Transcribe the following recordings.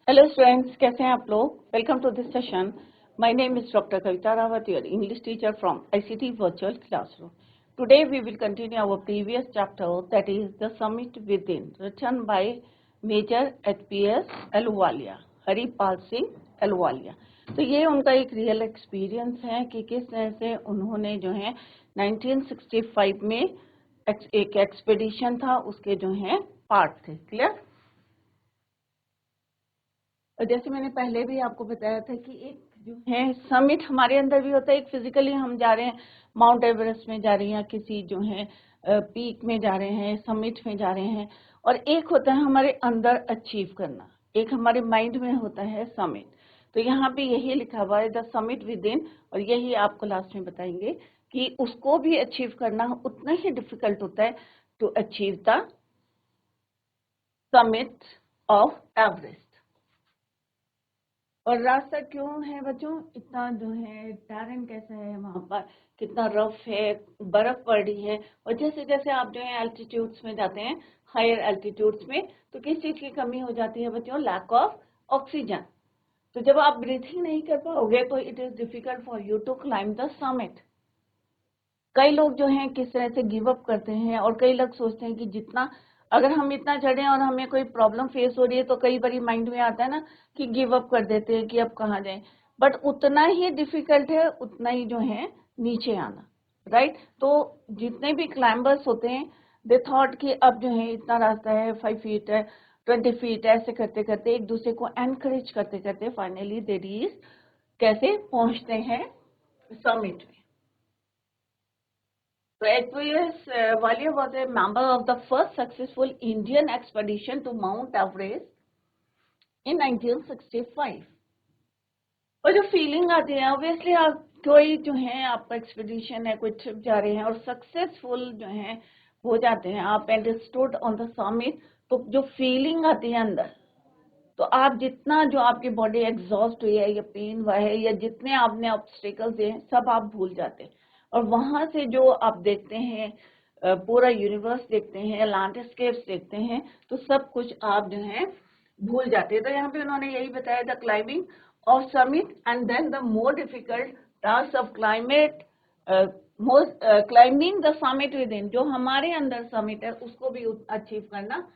Hello students, कैसे हैं आप लोग। Welcome to this session. My name is doctor Kavita Rawat, your English teacher from ICT virtual classroom. Today we will continue our previous chapter, that is the summit within, written by major HPS Ahluwalia, Haripal Singh Ahluwalia. तो ये उनका एक real experience है कि किस तरह से उन्होंने जो है 1965 में एक एक्सपेडिशन था, उसके जो है पार्ट थे. क्लियर। जैसे मैंने पहले भी आपको बताया था कि एक जो है समिट हमारे अंदर भी होता है. एक फिजिकली हम जा रहे हैं, माउंट एवरेस्ट में जा रहे हैं या किसी जो है पीक में जा रहे हैं, समिट में जा रहे हैं. और एक होता है हमारे अंदर अचीव करना, एक हमारे माइंड में होता है समिट. तो यहाँ पे यही लिखा हुआ है द समिट विद इन, और यही आपको लास्ट में बताएंगे कि उसको भी अचीव करना उतना ही डिफिकल्ट होता है to achieve the summit of Everest. और रास्ता क्यों है बच्चों इतना जो है टैरेन कैसा है वहां पर, कितना रफ है, बर्फ पड़ रही है. और जैसे जैसे आप जो है एल्टीट्यूड्स में जाते हैं, हायर एल्टीट्यूड्स में, तो किस चीज की कमी हो जाती है बच्चों? Lack of oxygen. तो जब आप ब्रीथिंग नहीं कर पाओगे तो it is difficult for you to climb the summit. कई लोग जो हैं किस तरह से गिव अप करते हैं, और कई लोग सोचते हैं कि जितना अगर हम इतना चढ़े और हमें कोई प्रॉब्लम फेस हो रही है तो कई बारी माइंड में आता है ना कि गिव अप कर देते हैं कि अब कहाँ जाएं. बट उतना ही डिफिकल्ट है उतना ही जो है नीचे आना. राइट. तो जितने भी क्लाइंबर्स होते हैं दे थॉट कि अब जो है इतना रास्ता है, 5 फीट है, 20 फीट, ऐसे करते करते एक दूसरे को एनकरेज करते करते फाइनली दे रीच, कैसे पहुंचते हैं समिट में. So H.P.S. Walia was a member of the first successful Indian expedition to Mount Everest in 1965. और जो फीलिंग आती है, ऑब्वियसली आप कोई जो है आपका एक्सपेडिशन है, कोई ट्रिप जा रहे हैं और सक्सेसफुल जो है हो जाते हैं आप and stood on the summit, तो जो फीलिंग आती है अंदर, तो आप जितना जो आपकी बॉडी एग्जॉस्ट हुई है या पेन हुआ है या जितने आपने ऑब्स्टिकल्स दिए हैं सब आप भूल जाते हैं. और वहां से जो आप देखते हैं पूरा यूनिवर्स देखते हैं, लैंडस्केप्स देखते हैं, तो सब कुछ आप जो है भूल जाते हैं. तो यहाँ पे उन्होंने यही बताया, the climbing of summit and then the more difficult task of climate, climbing the summit within, जो हमारे अंदर समिट है उसको भी अचीव करना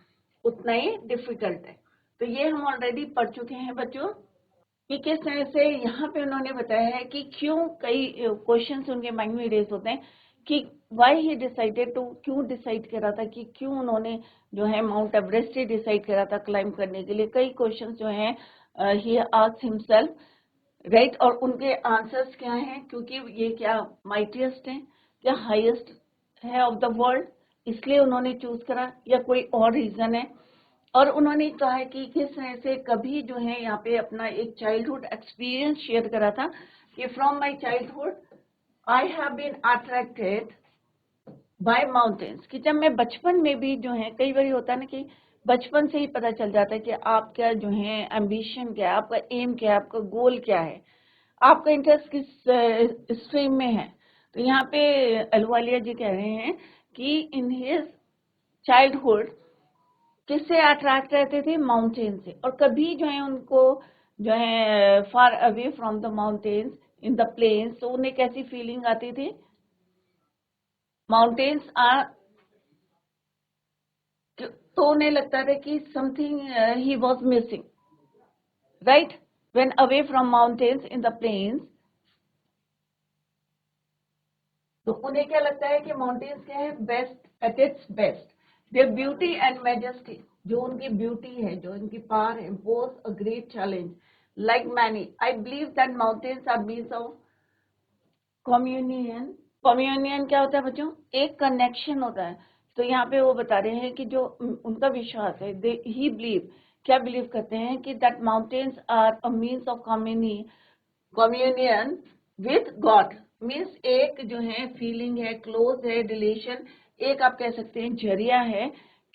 उतना ही डिफिकल्ट है. तो ये हम ऑलरेडी पढ़ चुके हैं बच्चों कि किस तरह से यहाँ पे उन्होंने बताया है कि क्यों कई क्वेश्चंस उनके माइंड में रेज होते हैं कि व्हाई ही डिसाइडेड टू, क्यों डिसाइड करा था, कि क्यों उन्होंने जो है माउंट एवरेस्ट ही डिसाइड करा था क्लाइंब करने के लिए. कई क्वेश्चंस जो हैं ही आस्क्ड हिमसेल्फ, राइट. और उनके आंसर्स क्या हैं? क्योंकि ये क्या माइटिएस्ट है, क्या हाईएस्ट है ऑफ द वर्ल्ड, इसलिए उन्होंने चूज करा, या कोई और रीजन है. और उन्होंने कहा है कि किस तरह से कभी जो है यहाँ पे अपना एक चाइल्डहुड एक्सपीरियंस शेयर करा था कि from my childhood I have been attracted by mountains. कि जब मैं बचपन में भी जो है, कई बार होता है ना कि बचपन से ही पता चल जाता है कि आपका जो है एम्बिशन क्या है, आपका एम क्या है, आपका गोल क्या है, आपका इंटरेस्ट किस स्ट्रीम में है. तो यहाँ पे अहलुवालिया जी कह रहे हैं कि इन हिज चाइल्डहुड किससे अट्रैक्ट रहते थे? माउंटेन से. और कभी जो है उनको जो है far away from the mountains in the plains, तो उन्हें कैसी फीलिंग आती थी? माउंटेन्स आर, तो उन्हें लगता था कि समथिंग ही was missing, right. When away from mountains in the plains, तो उन्हें क्या लगता है कि माउंटेन्स क्या है? Best at its best. Their beauty and majesty, जो उनकी ब्यूटी है, जो उनकी पावर है, was a great challenge. Like many I believe that mountains are means of communion. Communion क्या होता है बच्चों? एक कनेक्शन होता है. तो यहाँ पे वो बता रहे हैं कि जो उनका विश्वास है, दे ही बिलीव, क्या बिलीव करते हैं कि that mountains are a means of communion with God. Means एक जो है फीलिंग है, क्लोज है, रिलेशन, एक आप कह सकते हैं जरिया है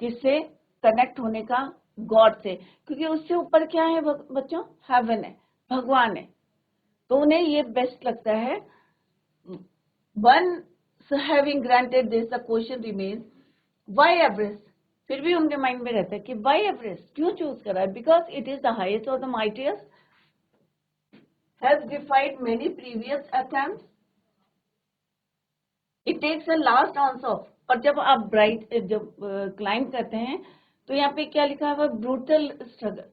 किससे कनेक्ट होने का? गॉड से. क्योंकि उससे ऊपर क्या है बच्चों? हेवन है, भगवान है. तो उन्हें ये बेस्ट लगता है. Once having granted this, the question remains, why Everest? फिर भी उनके माइंड में रहता है कि वाई एवरेस्ट, क्यों चूज करा है? Because it is the highest और the mightiest, has defied many previous attempts, it takes a last ounce of. और जब आप जब क्लाइंब करते हैं तो यहाँ पे क्या लिखा हुआ? Brutal struggle.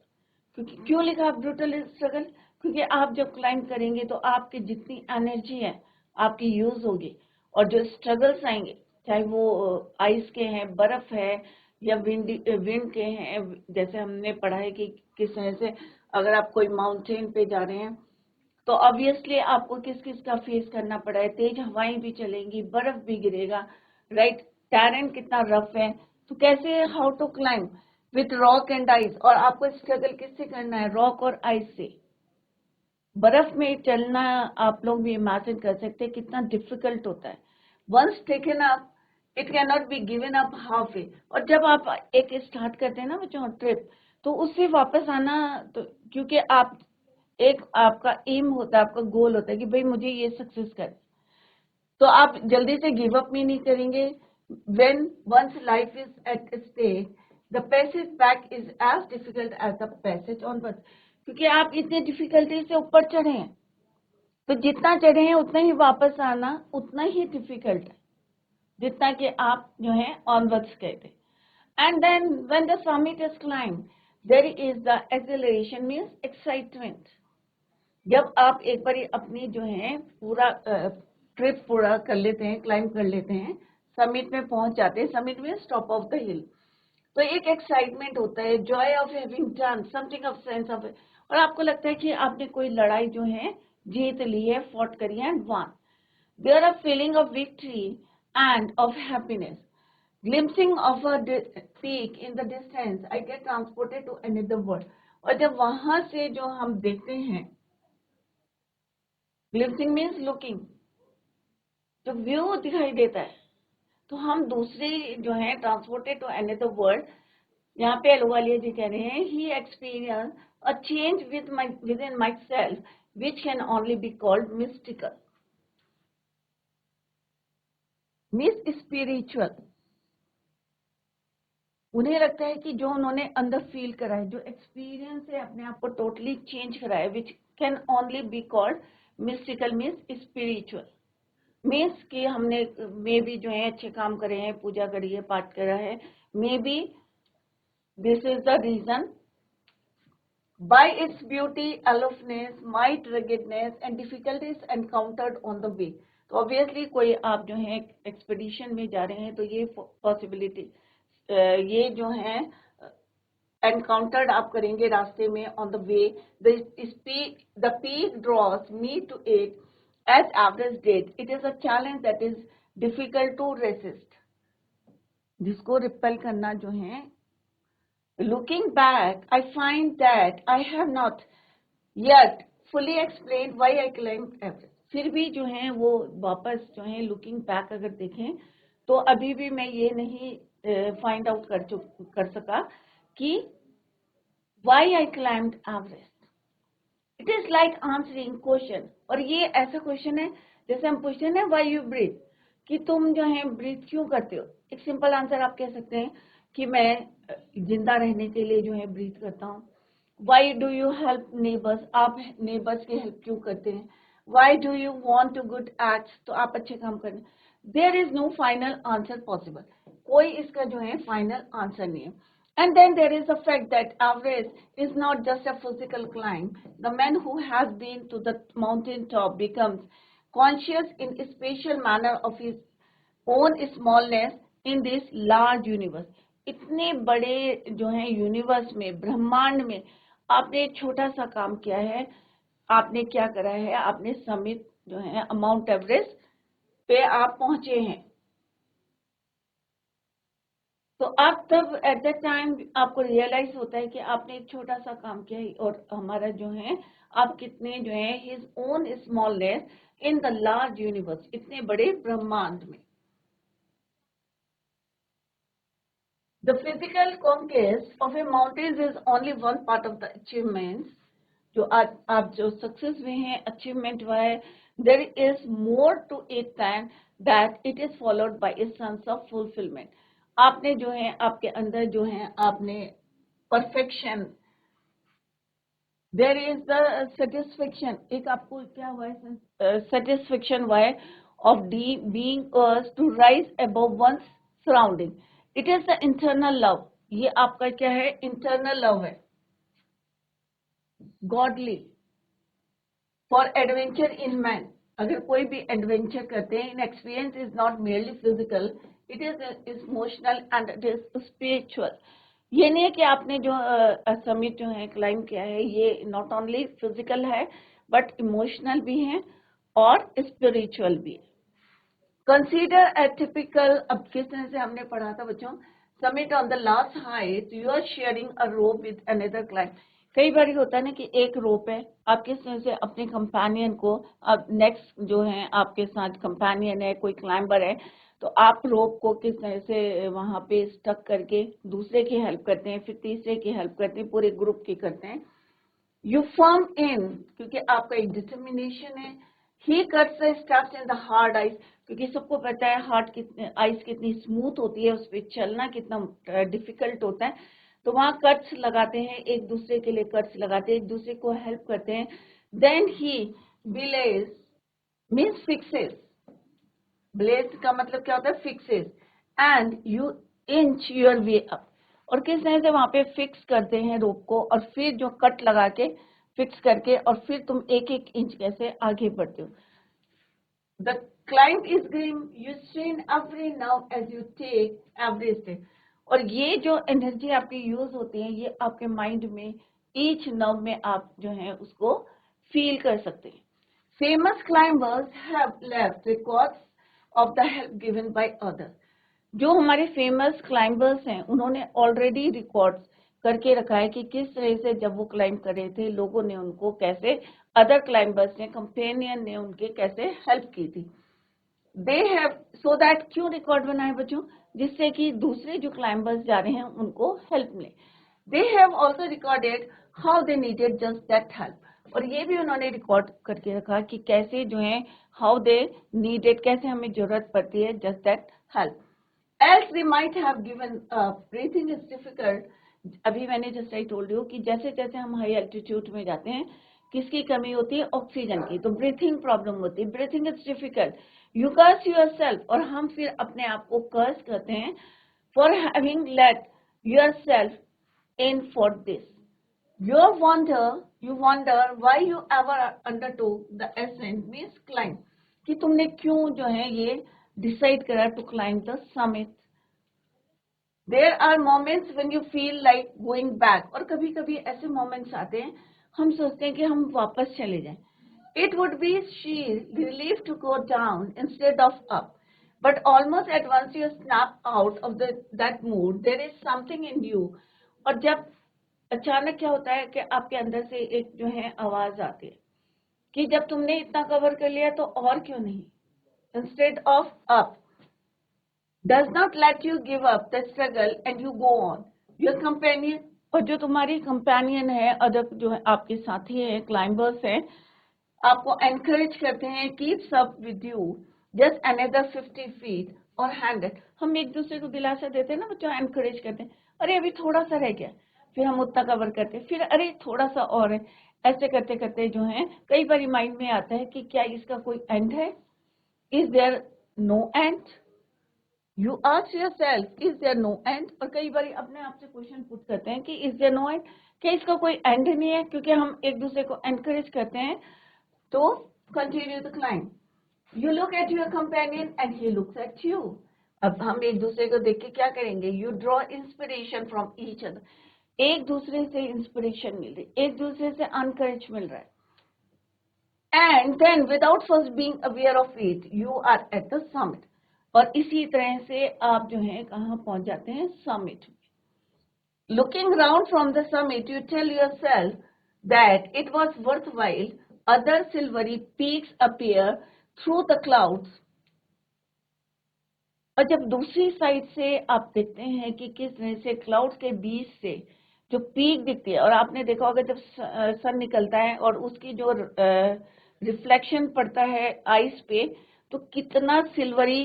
क्योंकि क्यों लिखा है ब्रूटल स्ट्रगल? क्योंकि आप जब क्लाइंब करेंगे तो आपकी जितनी एनर्जी है आपकी यूज होगी, और जो स्ट्रगल्स आएंगे, चाहे वो आइस के हैं, बर्फ है, या विंड के हैं, जैसे हमने पढ़ा है कि किस तरह से अगर आप कोई माउंटेन पे जा रहे हैं तो ऑब्वियसली आपको किस किस का फेस करना पड़ा है। तेज हवाएं भी चलेंगी, बर्फ भी गिरेगा, राइट? टेरेन कितना रफ है, तो कैसे, how to climb with rock and ice. और आपको स्ट्रगल किससे करना है? रॉक और आइस से। बर्फ में चलना आप लोग भी इमेजिन कर सकते हैं कितना डिफिकल्ट होता है। Once taken up it can not be given up half way. और जब आप एक स्टार्ट करते हैं ना बच्चों ट्रिप, तो उससे वापस आना, तो क्योंकि आप एक आपका एम होता है, आपका गोल होता है कि भाई मुझे ये सक्सेस कर, तो आप जल्दी से गिव अप भी नहीं करेंगे। When once life is at stake the passage back is as difficult as the passage onward. क्योंकि आप इतने डिफिकल्टी से ऊपर चढ़े हैं, तो जितना चढ़े हैं उतना ही वापस आना उतना ही डिफिकल्ट है जितना कि आप जो है ऑनवर्ड्स गए थे। And then when the summit is climb there is the acceleration means excitement. जब आप एक बार अपनी जो है पूरा ट्रिप पूरा कर लेते हैं, क्लाइंब कर लेते हैं, समिट में पहुंच जाते हैं, समिट में टॉप ऑफ द हिल, तो एक एक्साइटमेंट होता है, Joy of having done something, of sense of, और आपको लगता है कि आपने कोई लड़ाई जो है जीत ली है, फॉट करी है and won. There are feeling of victory and of happiness, glimpsing of a peak in the distance, I get transported to another world। और जब वहां से जो हम देखते हैं, glimpsing means looking, जो व्यू दिखाई देता है, तो हम दूसरी जो है ट्रांसपोर्टेड टू अनदर वर्ल्ड। यहाँ पे अलवालिया जी कह रहे हैं he experience a change within myself which can only be called mystical means spiritual. उन्हें लगता है कि जो उन्होंने अंदर फील करा है, जो एक्सपीरियंस है, अपने आप को टोटली चेंज करा है, विच can only be called mystical means spiritual. Means कि हमने मे बी जो है अच्छे काम करे हैं, पूजा करी है, पाठ करा है, maybe this is the reason. By its beauty, aloofness, might, ruggedness and difficulties encountered on the way। तो ऑब्वियसली कोई आप जो है एक्सपेडिशन में जा रहे हैं तो ये पॉसिबिलिटी, ये जो है एनकाउंटर्ड आप करेंगे रास्ते में on the way. The peak draws me to it as average date, it is a challenge that is difficult to resist, जिसको रिपेल करना जो है। Looking back I find that I have not yet fully explained why I claimed everest। फिर भी जो है वो वापस जो है लुकिंग बैक अगर देखें तो अभी भी मैं ये नहीं फाइंड आउट कर सका कि why I climbed Everest। It is like answering question, और ये ऐसा क्वेश्चन है जैसे हम पूछते हैं ना why you breathe, कि तुम जो है ब्रीथ क्यों करते हो। एक सिंपल आंसर आप कह सकते हैं कि मैं जिंदा रहने के लिए जो है ब्रीथ करता हूँ। Why do you help neighbors? आप नेबर्स की हेल्प क्यों करते हैं? Why do you want to good acts? तो आप अच्छे काम करें। There is no final answer possible। कोई इसका जो है फाइनल आंसर नहीं है। And then there is the fact that Everest is not just a physical climb। The man who has been to the mountain top becomes conscious in a special manner of his own smallness in this large universe। इतने बड़े जो है universe में, ब्रह्मांड में आपने एक छोटा सा काम किया है। आपने क्या करा है? आपने समिट जो है माउंट एवरेस्ट पे आप पहुंचे हैं, तो आप तब एट दैट टाइम आपको रियलाइज होता है कि आपने एक छोटा सा काम किया है, और हमारा जो है आप कितने जो है his own smallness in the large universe, इतने बड़े ब्रह्मांड में। The physical conquest of a mountain is only one part of the achievements। जो आप जो सक्सेस में हैं, अचीवमेंट हुआ है, there is more to it than that। It is followed by a sense of fulfillment। आपने जो है आपके अंदर जो है आपने perfection, there is the satisfaction, एक आपको क्या हुआ है, सेटिस्फेक्शन हुआ है of the being ours to rise above one's surrounding, it is the internal love, ये आपका क्या है, इंटरनल लव है, godly for adventure in man, अगर कोई भी एडवेंचर करते हैं, in experience is not merely physical, it is emotional and it is spiritual. ये नहीं है कि आपने जो समिट जो है क्लाइम किया है ये नॉट ओनली फिजिकल है बट इमोशनल भी है और स्पिरिचुअल भी है। कंसीडर ए टिपिकल, अब किस तरह से हमने पढ़ा था बच्चों, summit on the last height, you are sharing a rope with another climb. कई बार होता है ना कि एक रोप है, आप किस तरह से अपने कंपेनियन को, अब नेक्स्ट जो है आपके साथ कंपेनियन है, कोई क्लाइंबर है, तो आप रोप को किस तरह से वहां पे स्टक करके दूसरे की हेल्प करते हैं, फिर तीसरे की हेल्प करते हैं, पूरे ग्रुप की करते हैं। यू फॉर्म इन, क्योंकि आपका एक डिटर्मिनेशन है। ही cuts the steps in the hard ice, क्योंकि सबको पता है हार्ड कितने आइस कितनी स्मूथ होती है, उस पर चलना कितना डिफिकल्ट होता है, तो वहां कट्स लगाते हैं, एक दूसरे के लिए कट्स लगाते हैं, एक दूसरे को हेल्प करते हैं। देन ही बिलेज मीन्स फिक्सेस, ब्लेज का मतलब क्या होता है, fixes, and you inch your way up, और किस तरह से वहां पे फिक्स करते हैं रोप को, और फिर जो कट लगा के फिक्स करके, और फिर तुम एक एक इंच कैसे आगे बढ़ते हो। The climb is green, you strain every now as you take every step, और ये जो एनर्जी आपकी यूज होती है ये आपके माइंड में ईच नर्व में आप जो है उसको फील कर सकते हैं। Famous climbers have left records of the help given by others, जो हमारे फेमस क्लाइंबर्स हैं उन्होंने ऑलरेडी रिकॉर्ड्स करके रखा है कि किस तरह से जब वो क्लाइंब कर रहे थे लोगों ने उनको कैसे, अदर क्लाइंबर्स ने, कंपेनियन ने उनके कैसे हेल्प की थी। दे हैव, सो दैट, क्यों रिकॉर्ड बनाए बच्चों, जिससे कि दूसरे जो क्लाइंबर्स जा रहे हैं उनको हेल्प मिले। They have also recorded how they needed just that help, और ये भी उन्होंने रिकॉर्ड करके रखा कि कैसे जो है हाउ दे नीडेड, कैसे हमें जरूरत पड़ती है just that help. Else they might have given up, breathing is difficult, अभी मैंने जस्ट आई टोल्ड यू कि जैसे जैसे हम हाई एल्टीट्यूड में जाते हैं किसकी कमी होती है, ऑक्सीजन की, तो ब्रीथिंग प्रॉब्लम होती है, breathing is difficult, you curse yourself, और हम फिर अपने आप को कर्स करते हैं for having let yourself in for this. You wonder why you ever undertook the ascent, means climb, कि तुमने क्यों जो है ये डिसाइड करा to climb the summit. There are moments when you feel like going back, और कभी कभी ऐसे moments आते हैं हम सोचते हैं कि हम वापस चले जाएं. It would be sheer relief to go down instead of up, but almost at once you snap out of that mood. There is something in you, और जब अचानक क्या होता है कि आपके अंदर से एक जो है आवाज आती है कि जब तुमने इतना कवर कर लिया तो और क्यों नहीं, instead of up, does not let you give up the struggle and you go on. Your companion, और जो तुम्हारी कंपेनियन है, अदर जो है आपके साथी है, क्लाइंबर्स हैं, आपको एनकरेज करते हैं, keeps up with you just another 50 feet और 100। हम एक दूसरे को दिलासा देते हैं ना बच्चों, एनकरेज करते हैं, अरे अभी थोड़ा सा रह गया, फिर हम उतना कवर करते हैं, फिर अरे थोड़ा सा और है, ऐसे करते करते जो है कई बार माइंड में आता है कि क्या इसका कोई एंड है, is there no end, you ask yourself is there no end, और कई बार अपने आप से क्वेश्चन पुट करते हैं कि इज देयर नो एंड, क्या इसका कोई एंड नहीं है, क्योंकि हम एक दूसरे को एनकरेज करते हैं तो continue the climb. You look at your companion and he looks at you, अब हम एक दूसरे को देख के क्या करेंगे, you draw inspiration from each other, एक दूसरे से इंस्पिरेशन मिल रही, एक दूसरे से एनकरेज मिल रहा है, and then without first being aware of it you are at the summit, और इसी तरह से आप जो है कहाँ पहुंच जाते हैं, समिट में। Looking round from the summit you tell yourself that it was worthwhile, other silvery peaks appear through the clouds, और जब दूसरी साइड से आप देखते हैं कि किस तरह से क्लाउड्स के बीच से जो पीक दिखती है, और आपने देखा होगा जब सन निकलता है और उसकी जो रिफ्लेक्शन पड़ता है आइस पे, तो कितना सिल्वरी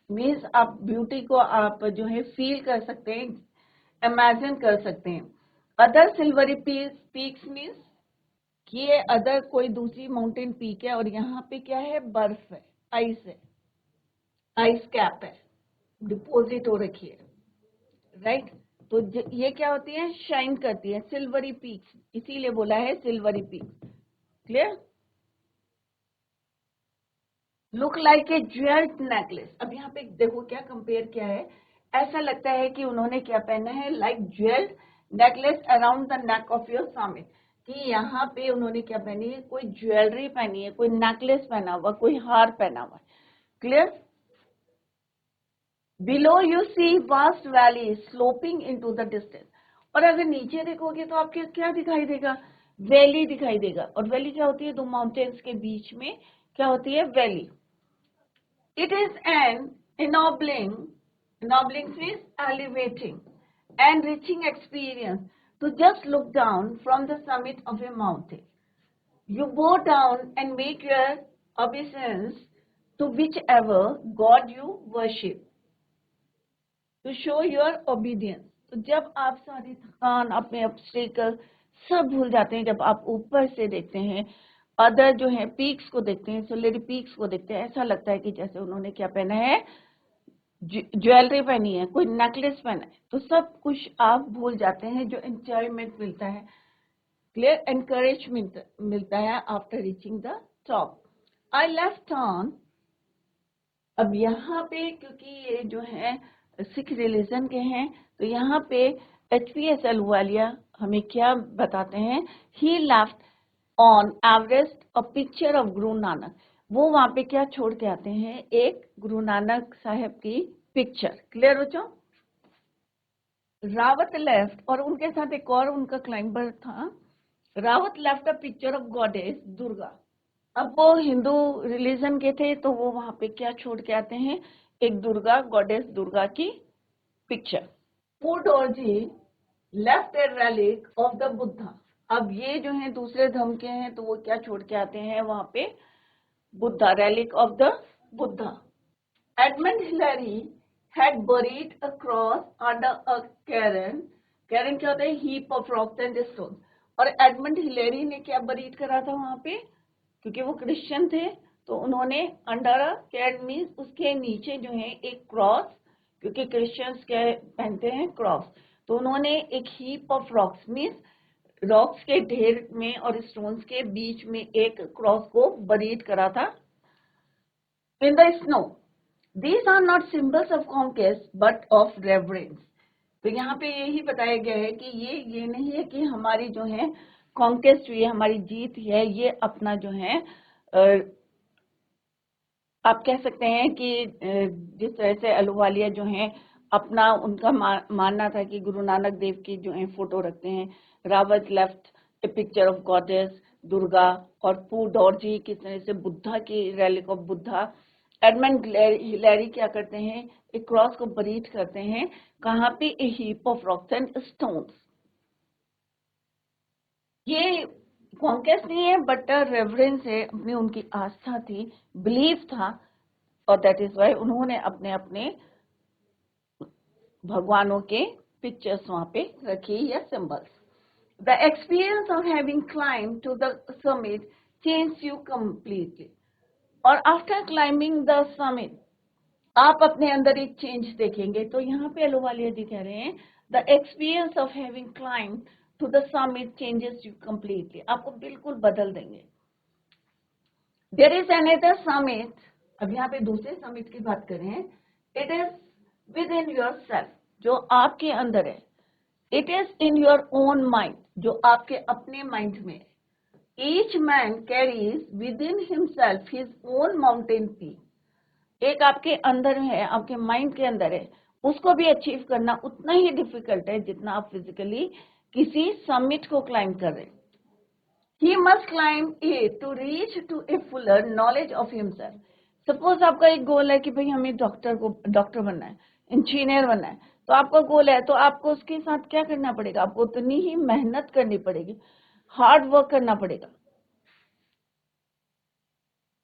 मीन्स आप ब्यूटी को आप जो है फील कर सकते हैं, इमेजिन कर सकते हैं। अदर सिल्वरी पीक्स मीन्स कि ये अदर कोई दूसरी माउंटेन पीक है और यहाँ पे क्या है, बर्फ है, आइस है, आइस कैप है, डिपोजिट हो रखी है, राइट। तो ये क्या होती है, शाइन करती है, सिल्वरी पीक्स, इसीलिए बोला है silvery peaks. Clear? Look like a jewelled necklace. अब यहाँ पे देखो क्या कंपेयर किया है, ऐसा लगता है कि उन्होंने क्या पहना है, like jewelled necklace around the neck of your summit, कि यहाँ पे उन्होंने क्या पहनी है, कोई ज्वेलरी पहनी है, कोई नेकलेस पहना हुआ, कोई हार पहना हुआ। Clear? Below you see vast valley sloping into the distance. और अगर नीचे देखोगे तो आपको क्या दिखाई देगा, वैली दिखाई देगा। और वैली क्या होती है, दो माउंटेन्स के बीच में क्या होती है, valley. It is an ennobling means elevating, enriching experience to just look down from the summit of a mountain. You bow down and make your obeisance to whichever God you worship, to show your obedience. तो जब आप सारी थकान, अपने obstacle सब भूल जाते हैं, जब आप ऊपर से देखते हैं, अदर जो है पीक्स को देखते हैं, सोलेरी पीक्स को देखते हैं, ऐसा लगता है कि जैसे उन्होंने क्या पहना है, ज्वेलरी पहनी है, कोई नेकलेस पहना है, तो सब कुछ आप भूल जाते हैं, जो एंजॉयमेंट मिलता है, क्लियर, एनकरेज मिलता है after reaching the top. I left on. अब यहाँ पे क्योंकि ये जो है सिख रिलीजन के हैं, तो यहाँ पे HPS अहलूवालिया हमें क्या बताते हैं, he left on Everest a picture of Guru Nanak. वो वहां पे क्या छोड़ के आते हैं, एक गुरु नानक साहब की पिक्चर। क्लियर बच्चों? रावत लेफ्ट, और उनके साथ एक और उनका क्लाइंबर था, Rawat left a picture of goddess Durga. अब वो हिंदू रिलीजन के थे, तो वो वहां पे क्या छोड़ के आते हैं, एक दुर्गा, गॉडेस दुर्गा की picture. Phu Dorji left a relic of the Buddha. अब ये जो है दूसरे धर्म के हैं, तो वो क्या छोड़ के आते हैं वहां पे, Buddha, relic of the Buddha. Edmund Hillary had buried a cross under a cairn. Cairn क्या होता है, heap of rocks and stones. और एडमंड हिलेरी ने क्या बरीड करा था वहां पे, क्योंकि वो क्रिश्चियन थे, तो उन्होंने अंडर अ कैर्न मीन्स उसके नीचे जो है एक क्रॉस, क्योंकि क्रिश्चियंस क्या पहनते हैं, क्रॉस, तो उन्होंने एक heap of rocks means rocks के ढेर में और स्टोन्स के बीच में एक क्रॉस को बरीड करा था in the snow. These are not symbols of conquest but of reverence. तो यहाँ पे यही बताया गया है कि ये नहीं है कि हमारी जो है कॉन्केस्ट हुई है, हमारी जीत है, ये अपना जो है आप कह सकते हैं कि जिस तरह से अहलूवालिया जो है अपना उनका मानना था कि गुरु नानक देव की जो है फोटो रखते हैं, Rawat left A picture of goddess Durga, और पूडोरजी किस तरह से बुद्धा की relic of Buddha. Edmund Hillary क्या करते हैं, एक क्रॉस को बरीड करते हैं, कहाँ पे, a heap of rocks and stones. ये कॉन्केस्ट नहीं है बट रेवरेंस है, अपनी उनकी आस्था थी, बिलीफ था, और दैट इज वाई उन्होंने अपने अपने भगवानों के पिक्चर्स वहां पे रखी या symbols. The experience of having climb to the summit change you completely. और आफ्टर क्लाइंबिंग द समिट आप अपने अंदर एक चेंज देखेंगे। तो यहाँ पे अहलूवालिया जी कह रहे हैं, the experience of having climb to the summit changes you completely, आपको बिल्कुल बदल देंगे। देयर इज अनदर समिट, अब यहाँ पे दूसरे समिट की बात करें, it is with in your self, जो आपके अंदर है, it is in your own mind, जो आपके अपने माइंड में है। Each man carries with in himself his own mountain peak, एक आपके अंदर है, आपके माइंड के अंदर है, उसको भी अचीव करना उतना ही डिफिकल्ट है जितना आप फिजिकली किसी समिट को क्लाइंब कर रहे हैं। He must climb it to reach to a fuller knowledge of himself. Suppose आपका एक गोल है कि भाई हमें डॉक्टर बनना है, इंजीनियर बनना है, तो आपका गोल है, तो आपको उसके साथ क्या करना पड़ेगा, आपको उतनी ही मेहनत करनी पड़ेगी, हार्ड वर्क करना पड़ेगा।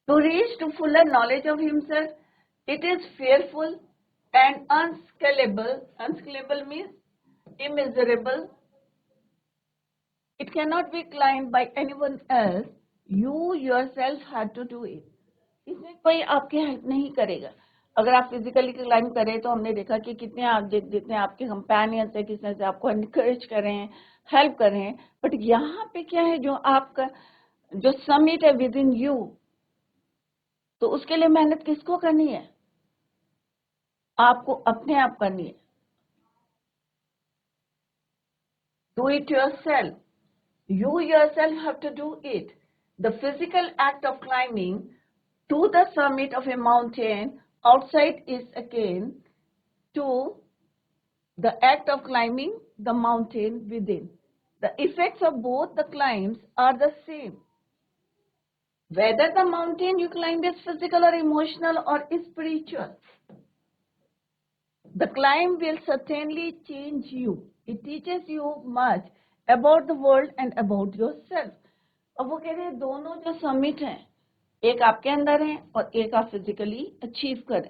To reach to fuller knowledge of himself, It is fearful and unscalable. Unscalable means immeasurable. It cannot be climbed by anyone else. You yourself had to do it. इसमें कोई आपकी हेल्प नहीं करेगा. अगर आप physically climb करें तो हमने देखा कि कितने आप जितने आपके कंपेनियंस है किसने से आपको एनकरेज कर रहे हैं, हेल्प कर रहे हैं. बट यहाँ पे क्या है, जो आपका जो समिट है विद इन यू, तो उसके लिए मेहनत किसको करनी है? आपको अपने आप करनी है. Do it yourself. You yourself have to do it. The physical act of climbing to the summit of a mountain outside is akin to the act of climbing the mountain within. The effects of both the climbs are the same. Whether the mountain you climb is physical or emotional or spiritual, the climb will certainly change you. It teaches you much about the world and about yourself. अब वो कह रहे हैं दोनों जो summit हैं, एक आपके अंदर है और एक आप फिजिकली अचीव करें.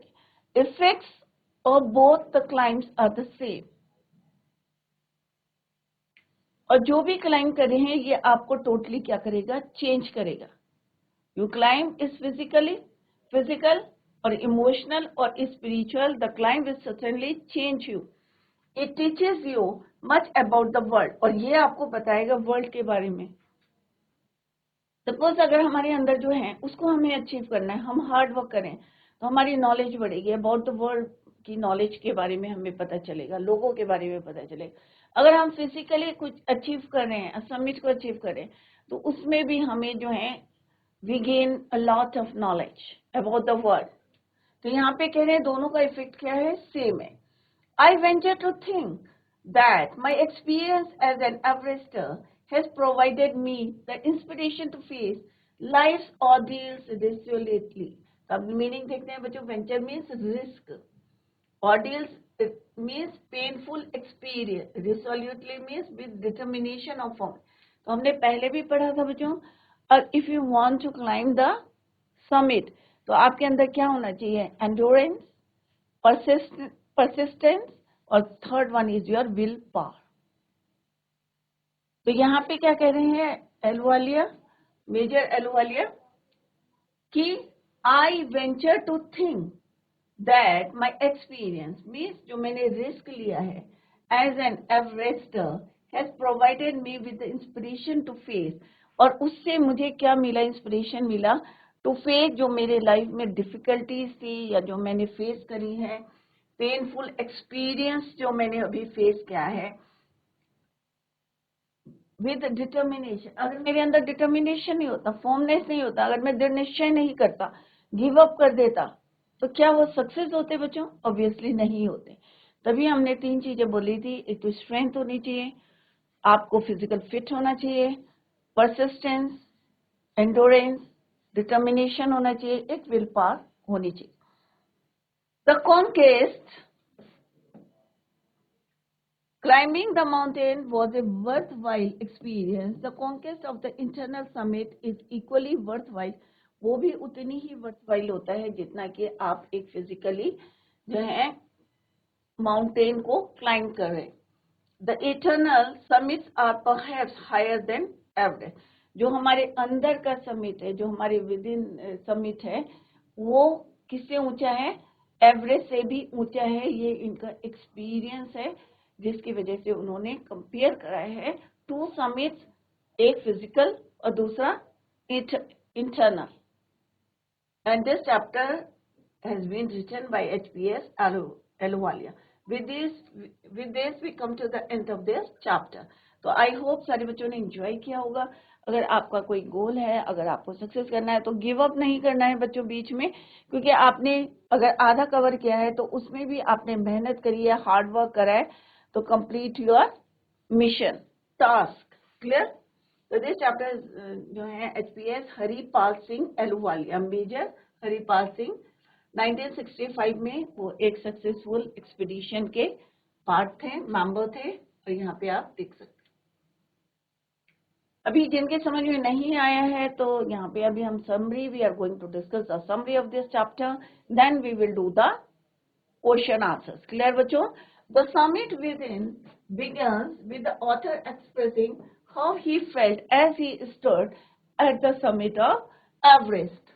Effects of both the climbs are the same. और जो भी क्लाइंब कर रहे हैं ये आपको टोटली क्या करेगा? चेंज करेगा. यू क्लाइंब इज फिजिकल और इमोशनल और spiritual. The climb will certainly change you. It teaches you much about the world. और ये आपको बताएगा वर्ल्ड के बारे में. सपोज अगर हमारे अंदर जो है उसको हमें अचीव करना है, हम हार्ड वर्क करें तो हमारी नॉलेज बढ़ेगी. अबाउट द वर्ल्ड की नॉलेज के बारे में हमें पता चलेगा, लोगों के बारे में पता चलेगा. अगर हम फिजिकली कुछ अचीव कर रहे हैं, समिट को अचीव करें, तो उसमें भी हमें जो है we gain a lot of knowledge about the world. तो यहाँ पे कह रहे हैं दोनों का इफेक्ट क्या है? सेम है. I venture to think that my experience as an Everester has provided me the inspiration to face life's ordeals resolutely. अब मीनिंग देखते हैं बच्चों. Venture means risk, ordeals means painful experience, resolutely means with determination of form. तो हमने पहले भी पढ़ा था बच्चों. और if you want to climb the summit, तो आपके अंदर क्या होना चाहिए? endurance, persistence और third one is your will power. तो यहाँ पे क्या कह रहे हैं एलुवालिया, मेजर एलुवालिया, कि I venture to think that my experience means जो मैंने रिस्क लिया है as an Everester has provided me with inspiration to face. और उससे मुझे क्या मिला? इंस्पिरेशन मिला टू फेस जो मेरे लाइफ में डिफिकल्टीज थी या जो मैंने फेस करी है, पेनफुल एक्सपीरियंस जो मैंने अभी फेस किया है, विद डिटर्मिनेशन. अगर मेरे अंदर डिटर्मिनेशन नहीं होता, फॉर्मनेस नहीं होता, अगर मैं दृढ़ निश्चय नहीं करता, गिव अप कर देता, तो क्या वो सक्सेस होते बच्चों? ऑब्वियसली नहीं होते. तभी हमने 3 चीजें बोली थी. एक तो स्ट्रेंथ होनी चाहिए, आपको फिजिकल फिट होना चाहिए, परसिस्टेंस, एंडोरेंस, डिटर्मिनेशन होना चाहिए, एक विल पावर होनी चाहिए. The conquest Climbing the mountain was a worthwhile experience. The conquest of the internal summit is equally worthwhile. वो भी उतनी ही worthwhile होता है जितना कि आप एक फिजिकली जो है माउंटेन को क्लाइंब कर रहे. The eternal summits are perhaps higher than average. जो हमारे अंदर का समिट है, जो हमारे विद इन समिट है, वो किससे ऊंचा है? एवरेज से भी ऊंचा है. ये इनका एक्सपीरियंस है जिसकी वजह से उन्होंने कंपेयर कराया है 2 समिट्स, एक फिजिकल और दूसरा internal. And this chapter has been written by HPS Ahluwalia. With this we come to the end of this chapter. तो आई होप सारे बच्चों ने एंजॉय किया होगा. अगर आपका कोई गोल है, अगर आपको सक्सेस करना है, तो गिव अप नहीं करना है बच्चों बीच में, क्योंकि आपने अगर आधा कवर किया है तो उसमें भी आपने मेहनत करी है, हार्ड वर्क करा है, तो complete your mission task. Clear? तो दिस चैप्टर जो है HPS हरिपाल सिंह एलुवालिया, मेजर हरिपाल सिंह 1965 में वो एक सक्सेसफुल एक्सपीडिशन के पार्ट थे, मेंबर थे. और यहाँ पे आप देख सकते हैं. अभी जिनके समझ में नहीं आया है तो यहाँ पे अभी हम summary, we are going to discuss the summary of this chapter, then we will do the question answers. Clear बच्चों? The summit within begins with the author expressing how he felt as he stood at the summit of Everest.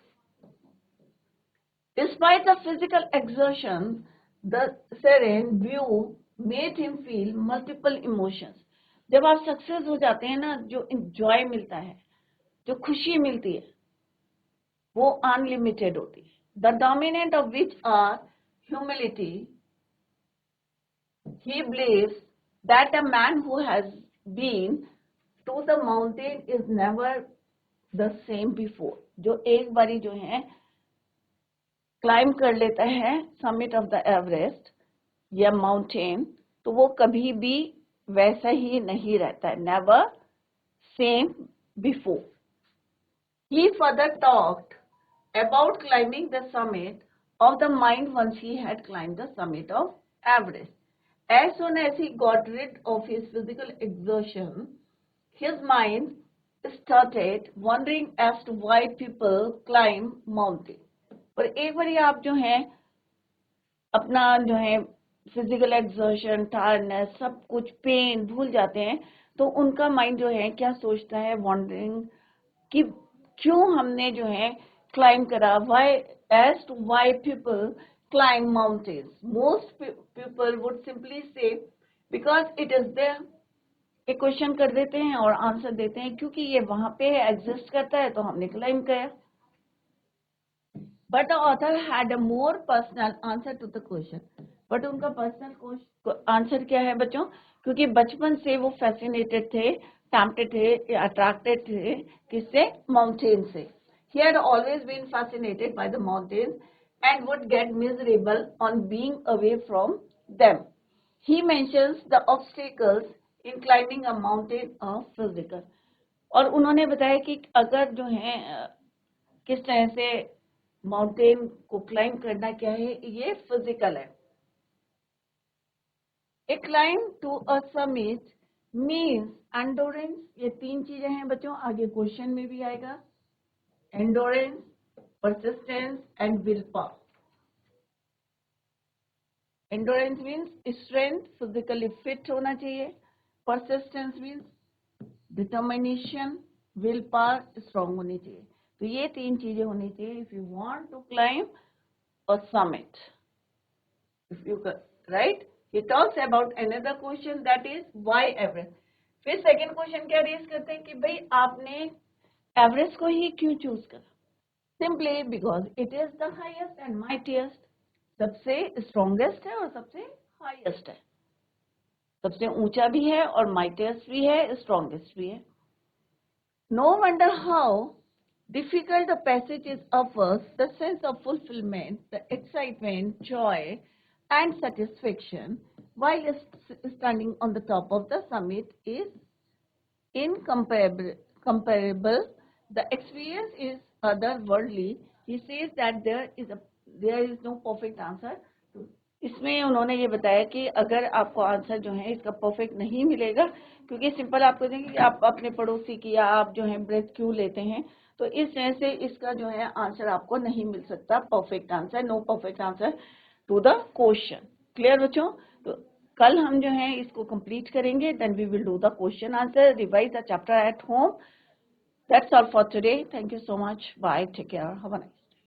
Despite the physical exertion, the serene view made him feel multiple emotions. जब आप success हो जाते हैं ना, जो enjoy मिलता है, जो खुशी मिलती है, वो अनलिमिटेड होती है. The dominant of which are humility. He believes that a man who has been to the mountain is never the same before. जो एक बारी जो है क्लाइम कर लेता है समिट ऑफ द एवरेस्ट या माउंटेन, तो वो कभी भी वैसा ही नहीं रहता है. Never same before. He further talked about climbing the summit of the mind once he had climbed the summit of Everest. As soon as he got rid of his physical exertion, his mind started wondering as to why people climb mountains. और एक बार आप जो है अपना जो है physical exertion, tiredness, सब कुछ पेन भूल जाते हैं, तो उनका माइंड जो है क्या सोचता है, वॉन्डरिंग कि क्यों हमने जो है क्लाइम करा. Why, as to why people climb mountains. Most people would simply say because it is there. एक क्वेश्चन कर देते हैं और आंसर देते हैं क्योंकि ये वहां पे एग्जिस्ट करता है तो हमने क्लाइम किया. But the author had a more personal answer to the question. But उनका पर्सनल आंसर क्या है बच्चों? क्योंकि बचपन से वो फैसिनेटेड थे, टैम्प्टेड थे, अट्रैक्टेड थे किससे? माउंटेन से. He had always been fascinated by the mountains and would get miserable on being away from them. He mentions the obstacles in climbing a mountain of physical. और उन्होंने बताया कि अगर जो है किस तरह से माउंटेन को क्लाइम करना क्या है, ये फिजिकल है. A climb to a summit means endurance. ये तीन चीजें हैं बच्चों, आगे क्वेश्चन में भी आएगा. Endurance, persistence and willpower. Endurance means strength, physically fit होना चाहिए. Persistence means determination, willpower strong होनी चाहिए. तो ये तीन चीजें होनी चाहिए if you want to climb a summit. If you right, he talks about another question, that is why Everest. फिर सेकेंड क्वेश्चन क्या रेज करते हैं कि भाई आपने एवरेस्ट को ही क्यों चूज करा? Simply because it is the highest and mightiest. सबसे स्ट्रॉन्गेस्ट है और सबसे हाईएस्ट है. सबसे ऊंचा भी है और माइटिएस्ट भी है, स्ट्रॉन्गेस्ट भी है. No wonder how difficult the passage is offers the sense of fulfillment, the excitement, joy and satisfaction while standing on the top of the summit is incomparable. The experience is otherworldly. He says that there is no perfect answer. इसमें उन्होंने ये बताया कि अगर आपको answer जो है इसका परफेक्ट नहीं मिलेगा, क्योंकि सिंपल आपको देंगे कि आप अपने पड़ोसी की या आप जो है ब्रेथ क्यों लेते हैं, तो इस तरह से इसका जो है आंसर आपको नहीं मिल सकता perfect answer. No perfect answer to the question. Clear बच्चों? तो कल हम जो है इसको कंप्लीट करेंगे. Then we will do the question answer, revise the chapter at home. That's all for today. Thank you so much. Bye. Take care. Have a nice day.